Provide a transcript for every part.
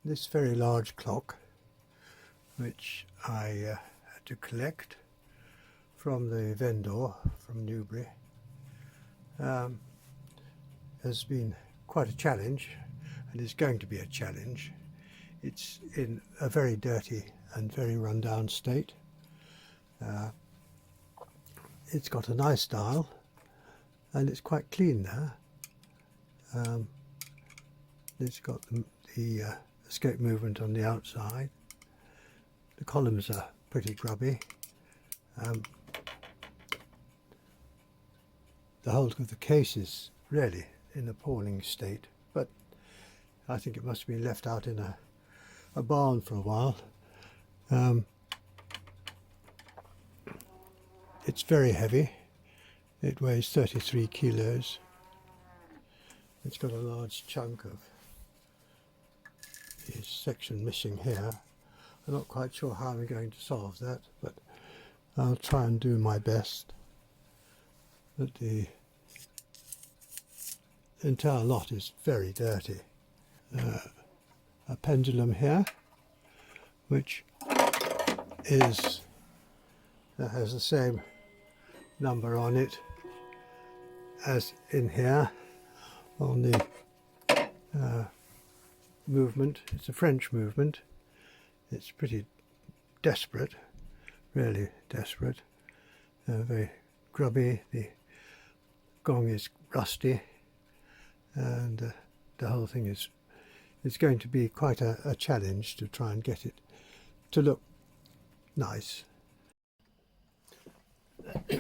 this very large clock, which I had to collect from the vendor from Newbury, has been quite a challenge, and is going to be a challenge. It's in a very dirty and very run-down state. It's got a nice dial, and it's quite clean there. It's got the escape movement on the outside. The columns are pretty grubby. The whole of the case is really in appalling state, but I think it must have been left out in a barn for a while. It's very heavy. It weighs 33 kilos. It's got a large chunk of this section missing here. I'm not quite sure how I'm going to solve that, but I'll try and do my best. But the entire lot is very dirty. A pendulum here, which has the same number on it as in here on the movement. It's a French movement. It's pretty desperate, really desperate. Very grubby. The gong is rusty, and the whole thing is going to be quite a challenge to try and get it to look nice.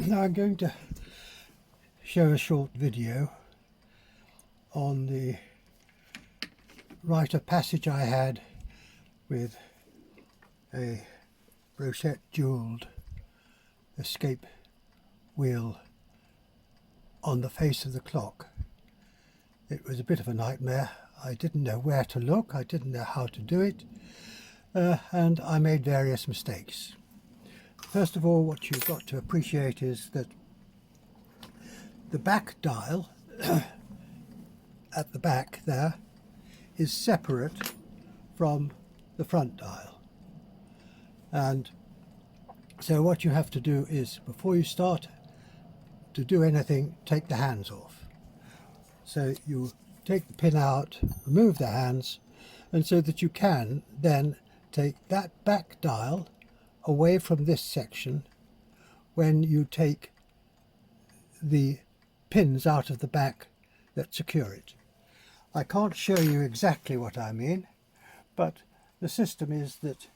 Now I'm going to show a short video on the rite of passage I had with a Brocot Jewelled Escape wheel on the face of the clock. It was a bit of a nightmare. I didn't know where to look, I didn't know how to do it, and I made various mistakes. First of all, what you've got to appreciate is that the back dial at the back there is separate from the front dial, and so what you have to do is, before you start to do anything, take the hands off. So you take the pin out, remove the hands, and so that you can then take that back dial away from this section when you take the pins out of the back that secure it. I can't show you exactly what I mean, but the system is that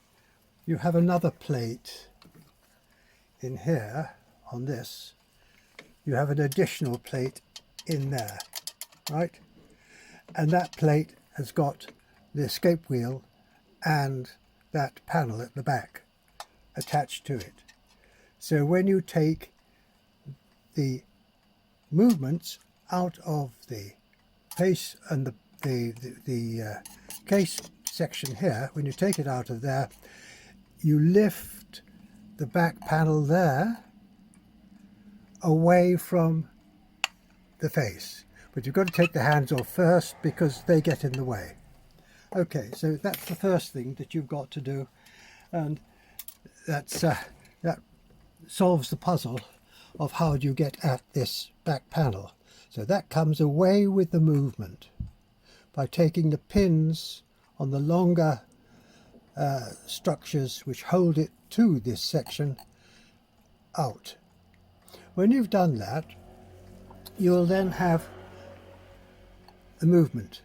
you have another plate in here on this. You have an additional plate in there, right? And that plate has got the escape wheel and that panel at the back attached to it. So when you take the movements out of the face and the case section here, when you take it out of there, you lift the back panel there away from the face. But you've got to take the hands off first because they get in the way. Okay, so that's the first thing that you've got to do, and that solves the puzzle of how do you get at this back panel. So that comes away with the movement by taking the pins on the longer structures which hold it to this section out. When you've done that, you will then have the movement,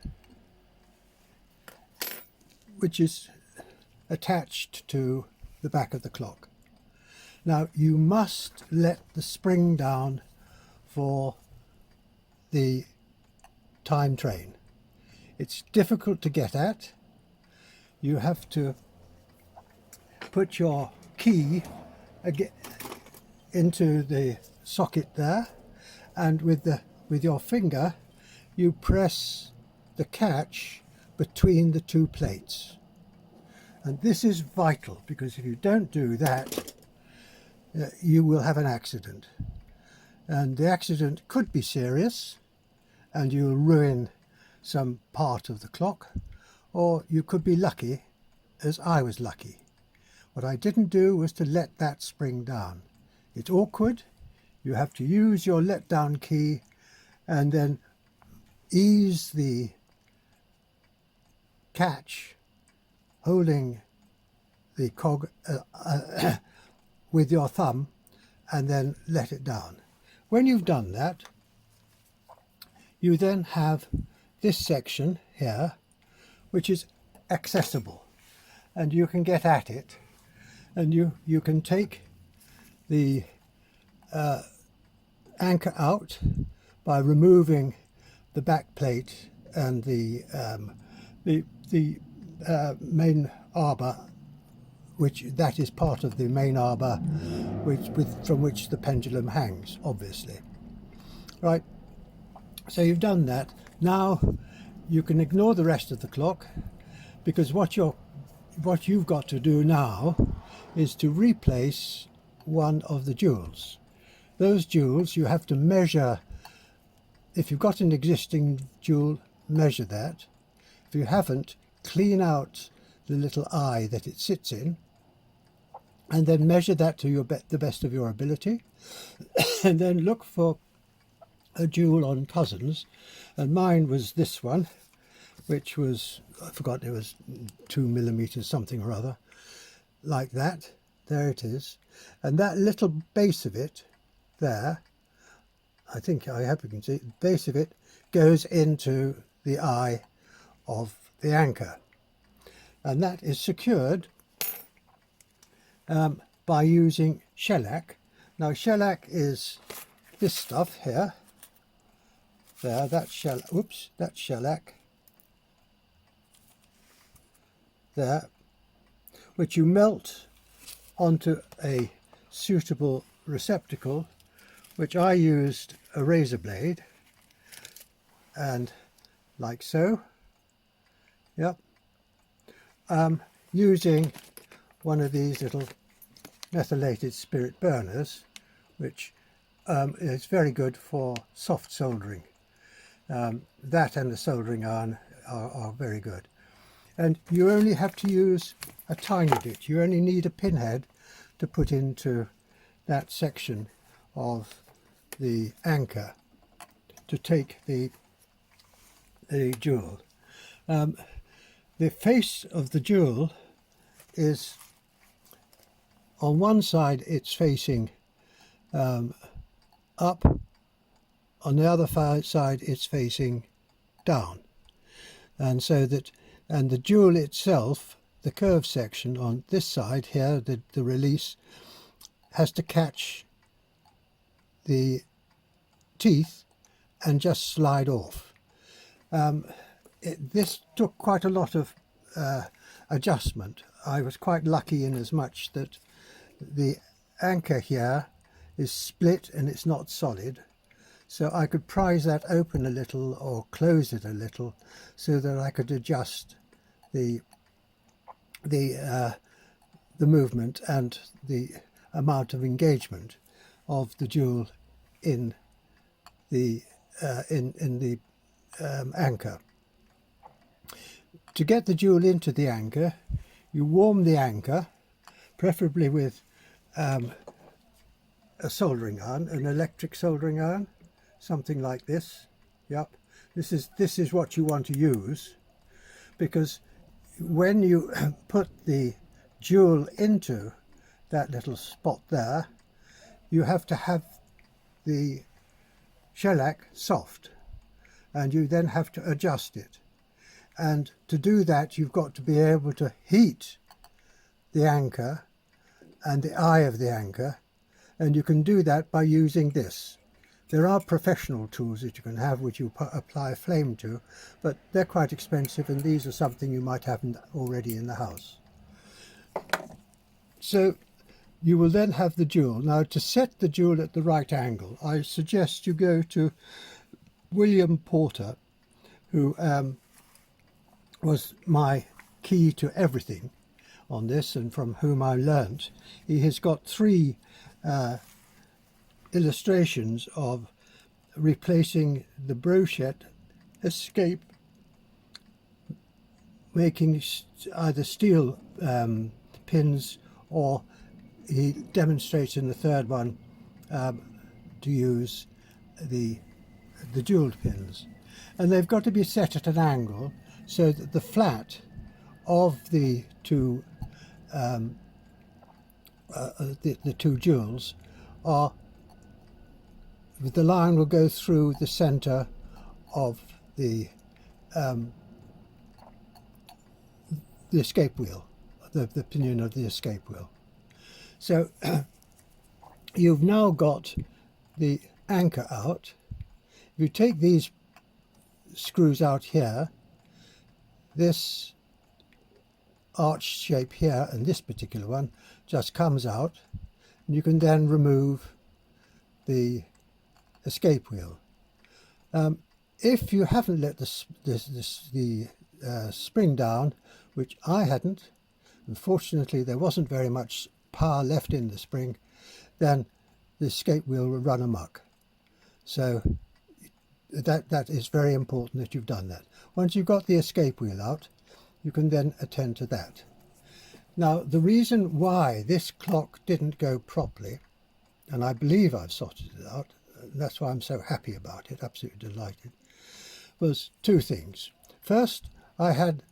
which is attached to the back of the clock. Now you must let the spring down for the time train. It's difficult to get at. You have to put your key into the socket there, and with your finger you press the catch between the two plates. And this is vital, because if you don't do that, you will have an accident. And the accident could be serious, and you'll ruin some part of the clock, or you could be lucky, as I was lucky. What I didn't do was to let that spring down. It's awkward. You have to use your let down key and then ease the catch holding the cog with your thumb and then let it down. When you've done that, you then have this section here which is accessible, and you can get at it, and you can take the anchor out by removing the back plate and the main arbor, which that is part of the main arbor from which the pendulum hangs, obviously. Right, so you've done that. Now you can ignore the rest of the clock, because what you've got to do now is to replace one of the jewels. Those jewels you have to measure. If you've got an existing jewel, measure that. If you haven't, clean out the little eye that it sits in, and then measure that to the best of your ability, and then look for a jewel on cousins. And mine was this one, which was, I forgot, it was 2 millimeters something or other, like that. There it is. And that little base of it there, I think I hope you can see, the base of it goes into the eye of the anchor, and that is secured by using shellac. Now shellac is this stuff here. There, that's shellac. Oops, that's shellac. There, which you melt onto a suitable receptacle, which I used a razor blade, and like so. Yep. Using one of these little methylated spirit burners, which is very good for soft soldering. That and the soldering iron are very good. And you only have to use a tiny bit. You only need a pinhead to put into that section of the anchor to take the jewel. The face of the jewel is, on one side it's facing up, on the other side it's facing down, and so that, and the jewel itself, the curved section on this side here, the release, has to catch the teeth and just slide off. This took quite a lot of adjustment. I was quite lucky in as much that the anchor here is split and it's not solid, so I could prise that open a little or close it a little so that I could adjust the movement and the amount of engagement of the jewel in the anchor. To get the jewel into the anchor, you warm the anchor, preferably with a soldering iron, an electric soldering iron, something like this. Yep, this is what you want to use, because when you put the jewel into that little spot there, you have to have the shellac soft, and you then have to adjust it. And to do that, you've got to be able to heat the anchor and the eye of the anchor, and you can do that by using this. There are professional tools that you can have which you apply a flame to, but they're quite expensive, and these are something you might have already in the house. So you will then have the jewel. Now, to set the jewel at the right angle, I suggest you go to William Porter, who was my key to everything on this, and from whom I learnt. He has got 3 illustrations of replacing the Brocot Escape making either steel pins, or he demonstrates in the third one to use the jewelled pins, and they've got to be set at an angle so that the flat of the two the two jewels are, the line will go through the center of the escape wheel, the pinion of the escape wheel. So you've now got the anchor out. If you take these screws out here, this arch shape here and this particular one just comes out, and you can then remove the escape wheel. If you haven't let the spring down, which I hadn't, unfortunately there wasn't very much power left in the spring, then the escape wheel will run amok. So that is very important that you've done that. Once you've got the escape wheel out, you can then attend to that. Now, the reason why this clock didn't go properly, and I believe I've sorted it out, and that's why I'm so happy about it, absolutely delighted, was two things. First, I had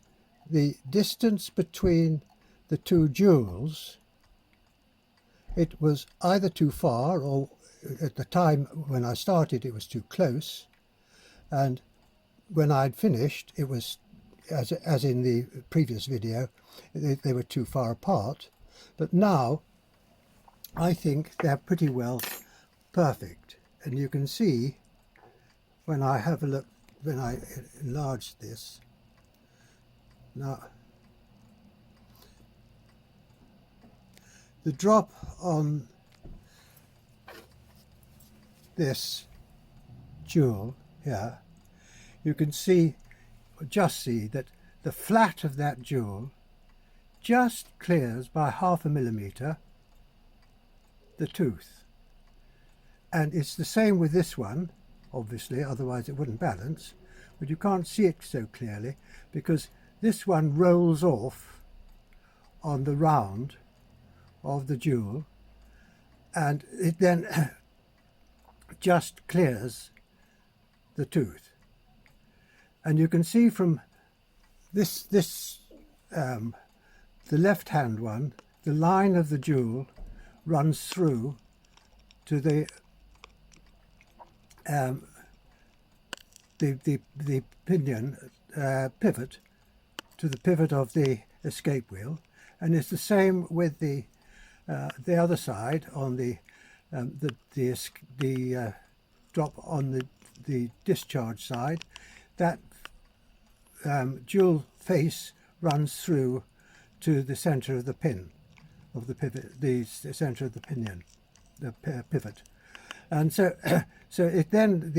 the distance between the two jewels. It was either too far, or at the time when I started it was too close, and when I'd finished it was, as in the previous video, they were too far apart. But now I think they're pretty well perfect, and you can see when I have a look, when I enlarge this now, the drop on this jewel here, you can see, just see that the flat of that jewel just clears by 0.5 millimeter the tooth. And it's the same with this one, obviously, otherwise it wouldn't balance, but you can't see it so clearly because this one rolls off on the round of the jewel, and it then just clears the tooth. And you can see from this the left hand one, the line of the jewel runs through to the pinion pivot, to the pivot of the escape wheel, and it's the same with the other side on the drop on the discharge side. That jewel face runs through to the center of the pin of the pivot, the center of the pinion, the pivot, and so so it then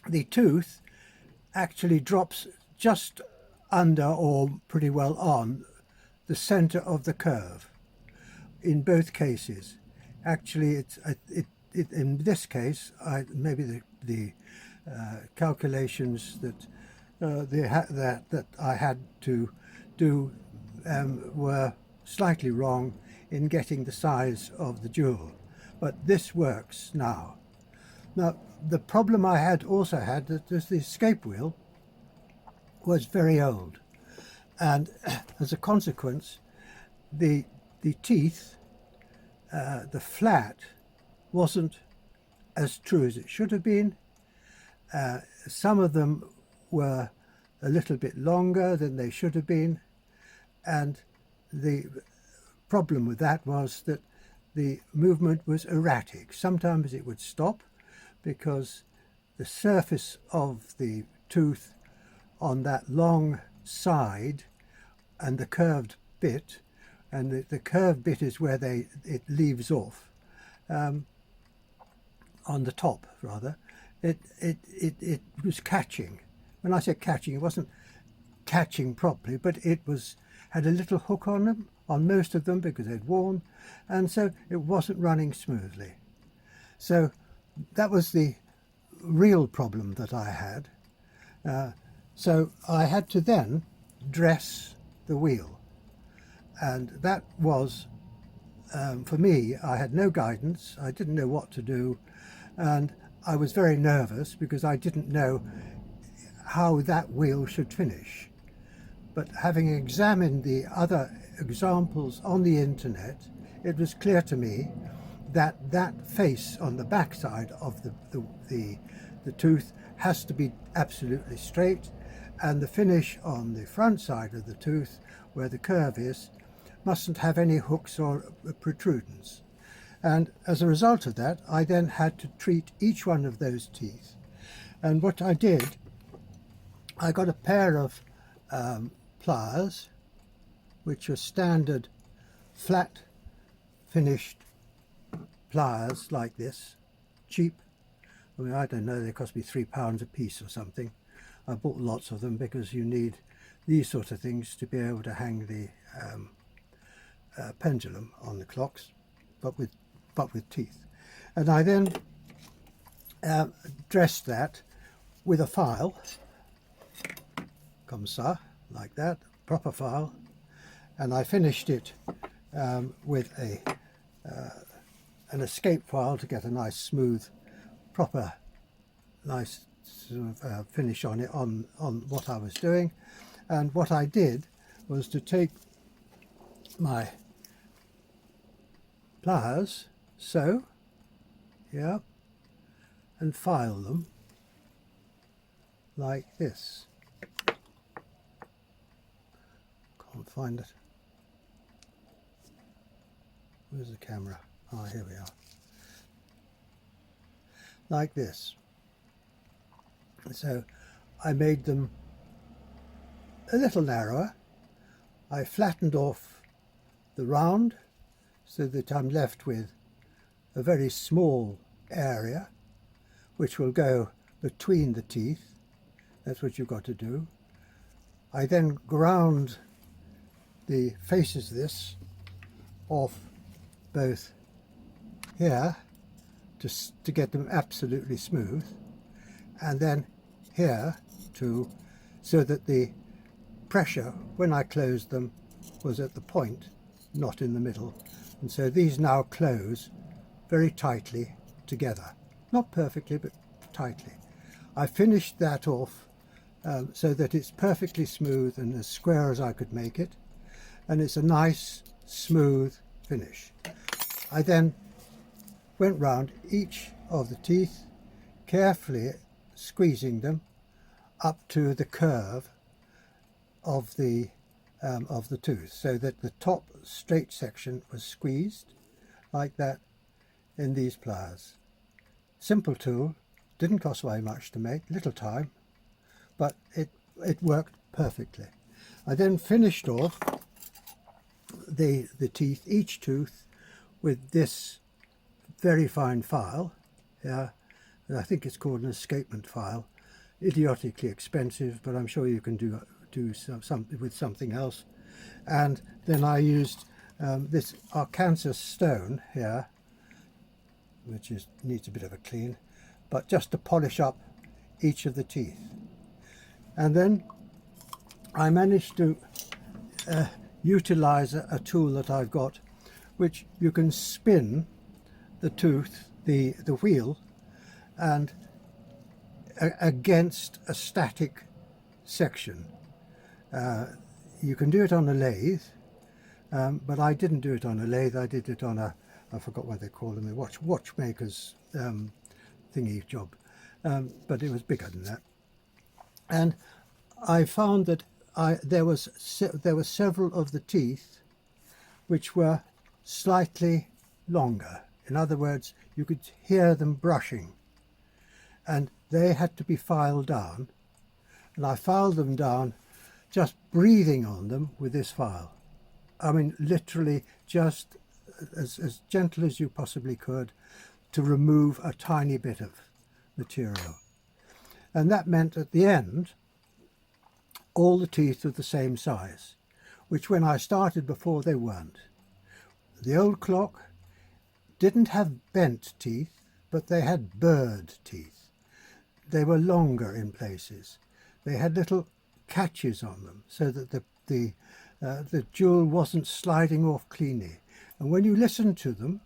the tooth actually drops just under, or pretty well on, the center of the curve in both cases. Actually, it's in this case, maybe the calculations that that I had to do were slightly wrong in getting the size of the jewel, but this works now. Now, the problem I also had that the escape wheel was very old, and as a consequence, the teeth, the flat, wasn't as true as it should have been. Some of them were a little bit longer than they should have been, and the problem with that was that the movement was erratic. Sometimes it would stop because the surface of the tooth on that long side and the curved bit, and the curved bit is where it leaves off, on the top rather, it was catching. When I say catching, it wasn't catching properly, but it had a little hook on them, on most of them, because they'd worn, and so it wasn't running smoothly. So that was the real problem that I had. So I had to then dress the wheel. And that was, for me, I had no guidance, I didn't know what to do, and I was very nervous because I didn't know how that wheel should finish. But having examined the other examples on the internet, it was clear to me that that face on the back side of the tooth has to be absolutely straight, and the finish on the front side of the tooth, where the curve is, mustn't have any hooks or protrusions. And as a result of that, I then had to treat each one of those teeth. And what I did, I got a pair of pliers, which are standard flat finished pliers like this, cheap. I mean, I don't know, they cost me £3 a piece or something. I bought lots of them because you need these sort of things to be able to hang the pendulum on the clocks, but with teeth. And I then dressed that with a file, comme ça, like that, proper file, and I finished it with an escape file to get a nice smooth, proper, nice sort of finish on it, on what I was doing. And what I did was to take my pliers, so, yeah, and file them like this. Can't find it. Where's the camera? Ah, here we are. Like this. So I made them a little narrower. I flattened off the round so that I'm left with a very small area which will go between the teeth. That's what you've got to do. I then ground the faces of this off both here to get them absolutely smooth, and then here so that the pressure when I closed them was at the point, not in the middle. And so these now close very tightly together. Not perfectly, but tightly. I finished that off so that it's perfectly smooth and as square as I could make it. And it's a nice, smooth finish. I then went round each of the teeth, carefully squeezing them up to the curve of the tooth, so that the top straight section was squeezed like that in these pliers. Simple tool, didn't cost very much to make, little time, but it worked perfectly. I then finished off the teeth, each tooth, with this very fine file. Yeah, I think it's called an escapement file. Idiotically expensive, but I'm sure you can do something with something else. And then I used this Arkansas stone here, which needs a bit of a clean, but just to polish up each of the teeth. And then I managed to utilize a tool that I've got, which you can spin the tooth, the wheel, and against a static section. You can do it on a lathe, but I didn't do it on a lathe. I did it on I forgot what they call them, a watchmaker's thingy job, but it was bigger than that. And I found that there were several of the teeth which were slightly longer. In other words, you could hear them brushing, and they had to be filed down. And I filed them down just breathing on them with this file. I mean, literally just as gentle as you possibly could to remove a tiny bit of material. And that meant at the end, all the teeth were the same size, which when I started before they weren't. The old clock didn't have bent teeth, but they had bird teeth. They were longer in places. They had little catches on them, so that the jewel wasn't sliding off cleanly. And when you listen to them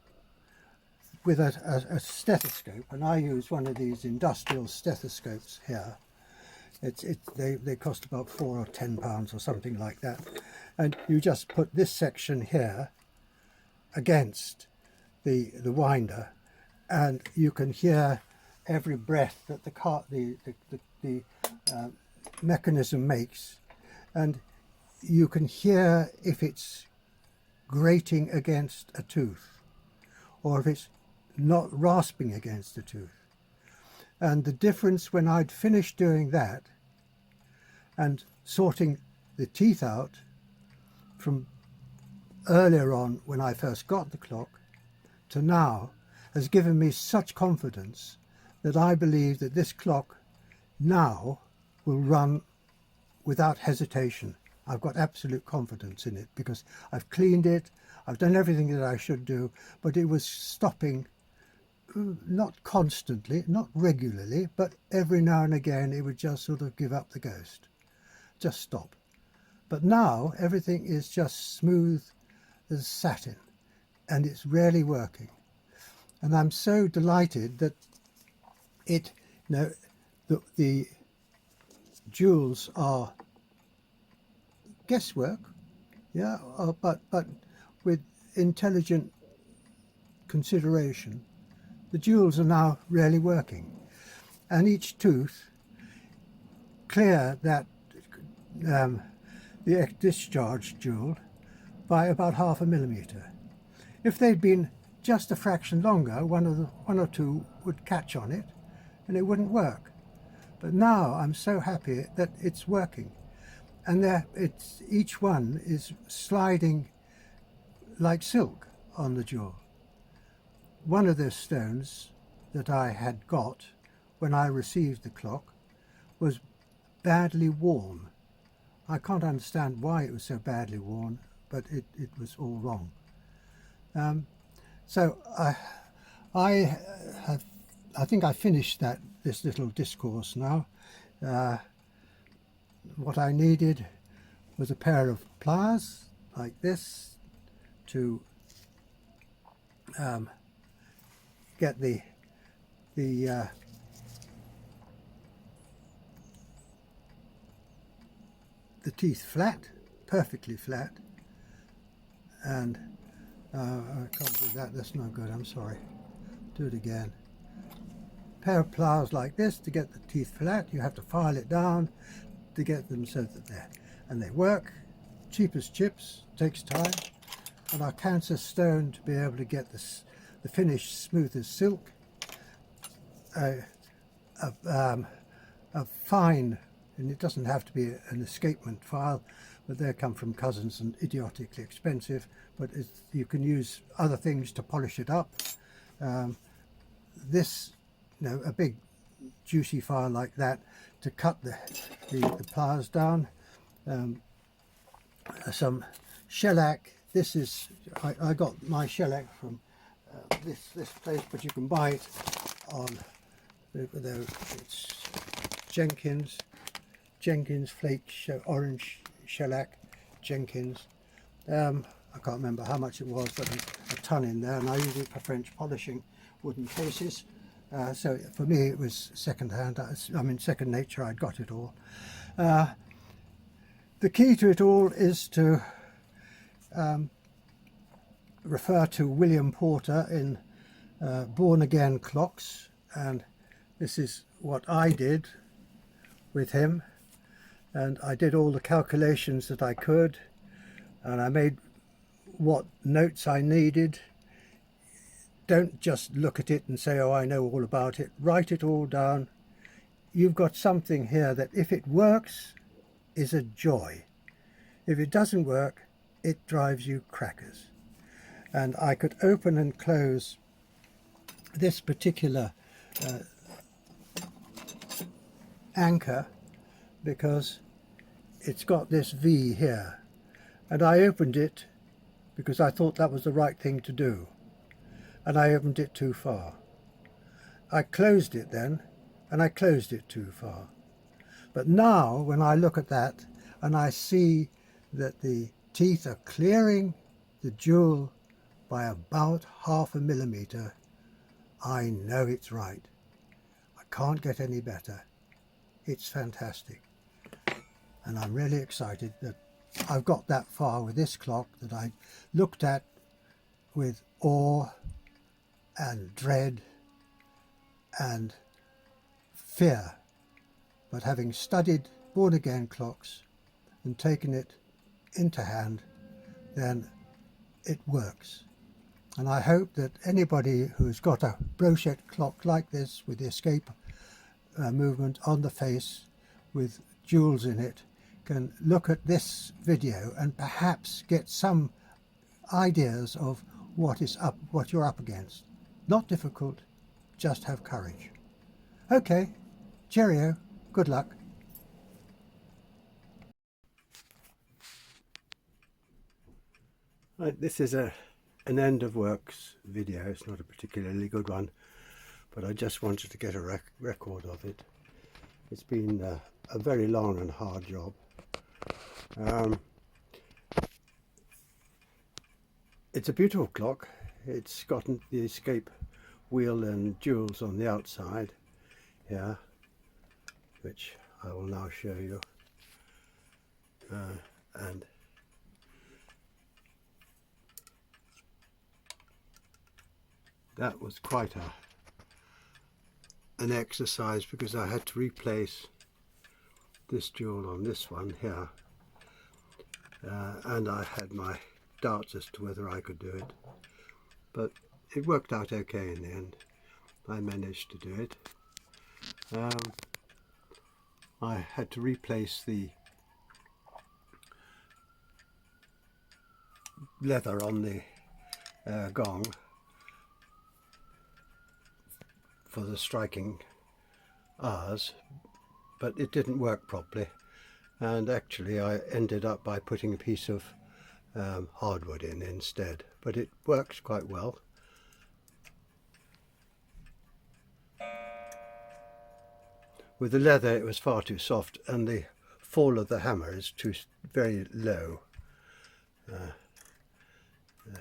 with a stethoscope, and I use one of these industrial stethoscopes here, they cost about £4 or £10 or something like that, and you just put this section here against the winder, and you can hear every breath that the mechanism makes, and you can hear if it's grating against a tooth or if it's not rasping against a tooth. And the difference when I'd finished doing that and sorting the teeth out from earlier on when I first got the clock to now has given me such confidence that I believe that this clock now will run without hesitation. I've got absolute confidence in it because I've cleaned it, I've done everything that I should do, but it was stopping, not constantly, not regularly, but every now and again it would just sort of give up the ghost, just stop. But now everything is just smooth as satin, and it's really working. And I'm so delighted that the jewels are guesswork, yeah, but with intelligent consideration, the jewels are now really working. And each tooth clear that the discharge jewel by about 0.5 millimetre. If they'd been just a fraction longer, one or two would catch on it and it wouldn't work. But now I'm so happy that it's working, and each one is sliding like silk on the jewel. One of those stones that I had got when I received the clock was badly worn. I can't understand why it was so badly worn, but it was all wrong. So I think I finished this little discourse now. What I needed was a pair of pliers like this to get the teeth flat, perfectly flat, and I can't do that, that's no good, I'm sorry. Do it again. Pair of pliers like this to get the teeth flat. You have to file it down to get them so that they work. Cheap as chips, takes time, and our cancer stone to be able to get the finish smooth as silk. A fine, and it doesn't have to be an escapement file, but they come from cousins and idiotically expensive, but you can use other things to polish it up. A big juicy file like that to cut the pliers down. Some shellac. This is, I got my shellac from this place, but you can buy it on it's Jenkins flake orange shellac, Jenkins. I can't remember how much it was, but a ton in there, and I use it for French polishing wooden cases. So for me it was second-hand, second nature. I'd got it all. The key to it all is to refer to William Porter in Born Again Clocks, and this is what I did with him, and I did all the calculations that I could, and I made what notes I needed. Don't just look at it and say, oh, I know all about it. Write it all down. You've got something here that, if it works, is a joy. If it doesn't work, it drives you crackers. And I could open and close this particular anchor because it's got this V here. And I opened it because I thought that was the right thing to do. And I opened it too far. I closed it then, and I closed it too far. But now when I look at that and I see that the teeth are clearing the jewel by about 1/2 millimeter, I know it's right. I can't get any better. It's fantastic. And I'm really excited that I've got that far with this clock that I looked at with awe and dread and fear. But having studied born again clocks and taken it into hand, then it works. And I hope that anybody who's got a brochette clock like this with the escape movement on the face with jewels in it can look at this video and perhaps get some ideas of what you're up against. Not difficult, just have courage. Okay, cheerio, good luck. Right, this is an end of works video. It's not a particularly good one, but I just wanted to get a record of it. It's been a very long and hard job. It's a beautiful clock. It's got the escape wheel and jewels on the outside here, which I will now show you. And that was quite an exercise, because I had to replace this jewel on this one here, and I had my doubts as to whether I could do it, but it worked out okay in the end. I managed to do it. I had to replace the leather on the gong for the striking hours, but it didn't work properly, and actually I ended up by putting a piece of hardwood in instead, but it works quite well. With the leather it was far too soft, and the fall of the hammer is very low.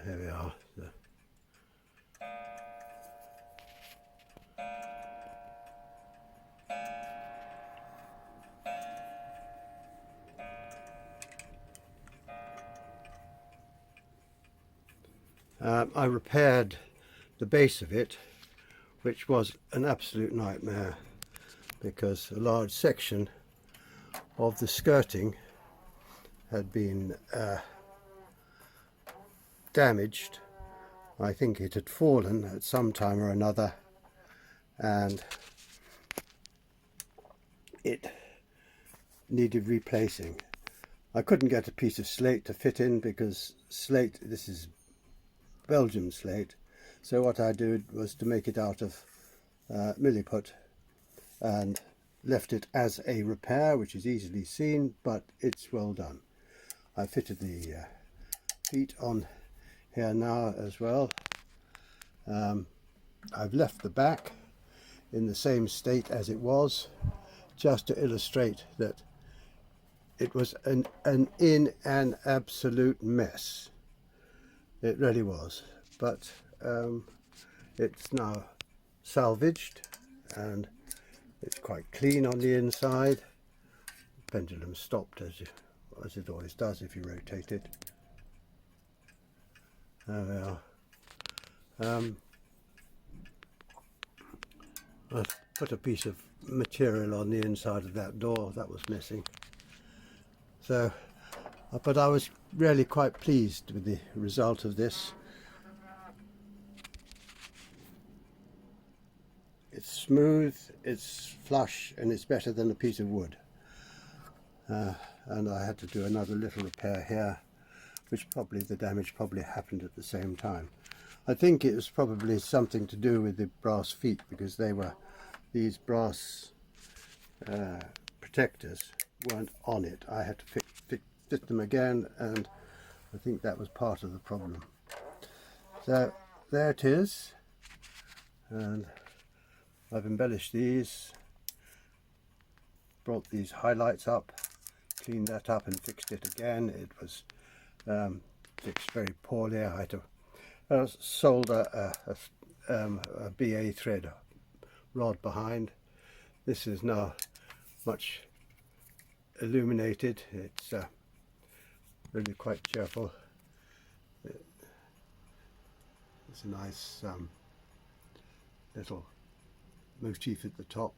Here we are. I repaired the base of it, which was an absolute nightmare, because a large section of the skirting had been damaged. I think it had fallen at some time or another, and it needed replacing. I couldn't get a piece of slate to fit in, because slate, this is Belgium slate, so what I did was to make it out of milliput, and left it as a repair, which is easily seen, but it's well done. I fitted the feet on here now as well. I've left the back in the same state as it was, just to illustrate that it was an absolute mess. It really was, but it's now salvaged and it's quite clean on the inside. The pendulum stopped as it always does if you rotate it. There we are. I put a piece of material on the inside of that door that was missing. So, but I was really quite pleased with the result of this. It's smooth, it's flush, and it's better than a piece of wood. And I had to do another little repair here, which the damage probably happened at the same time. I think it was probably something to do with the brass feet, because these brass protectors weren't on it. I had to fit them again, and I think that was part of the problem. So there it is, and I've embellished these brought these highlights up, cleaned that up and fixed it again. It was fixed very poorly. I had to solder a BA thread rod behind. This is now much illuminated. It's really quite cheerful. It's a nice little motif at the top.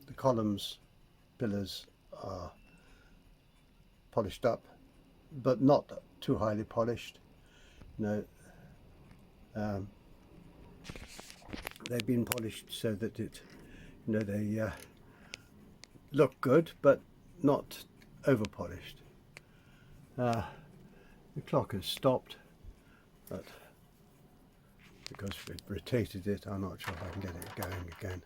The columns, pillars are polished up, but not too highly polished. No, they've been polished so that it, they look good, but not over polished. The clock has stopped, but because we've rotated it, I'm not sure if I can get it going again.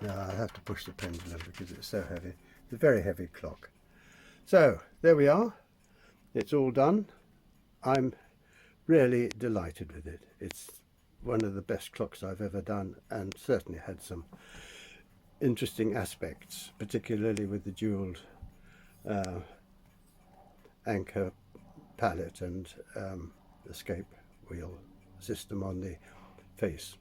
No, I have to push the pendulum because it's so heavy. It's a very heavy clock. So there we are. It's all done. I'm really delighted with it. It's one of the best clocks I've ever done, and certainly had some interesting aspects, particularly with the jewelled anchor pallet and escape wheel system on the face.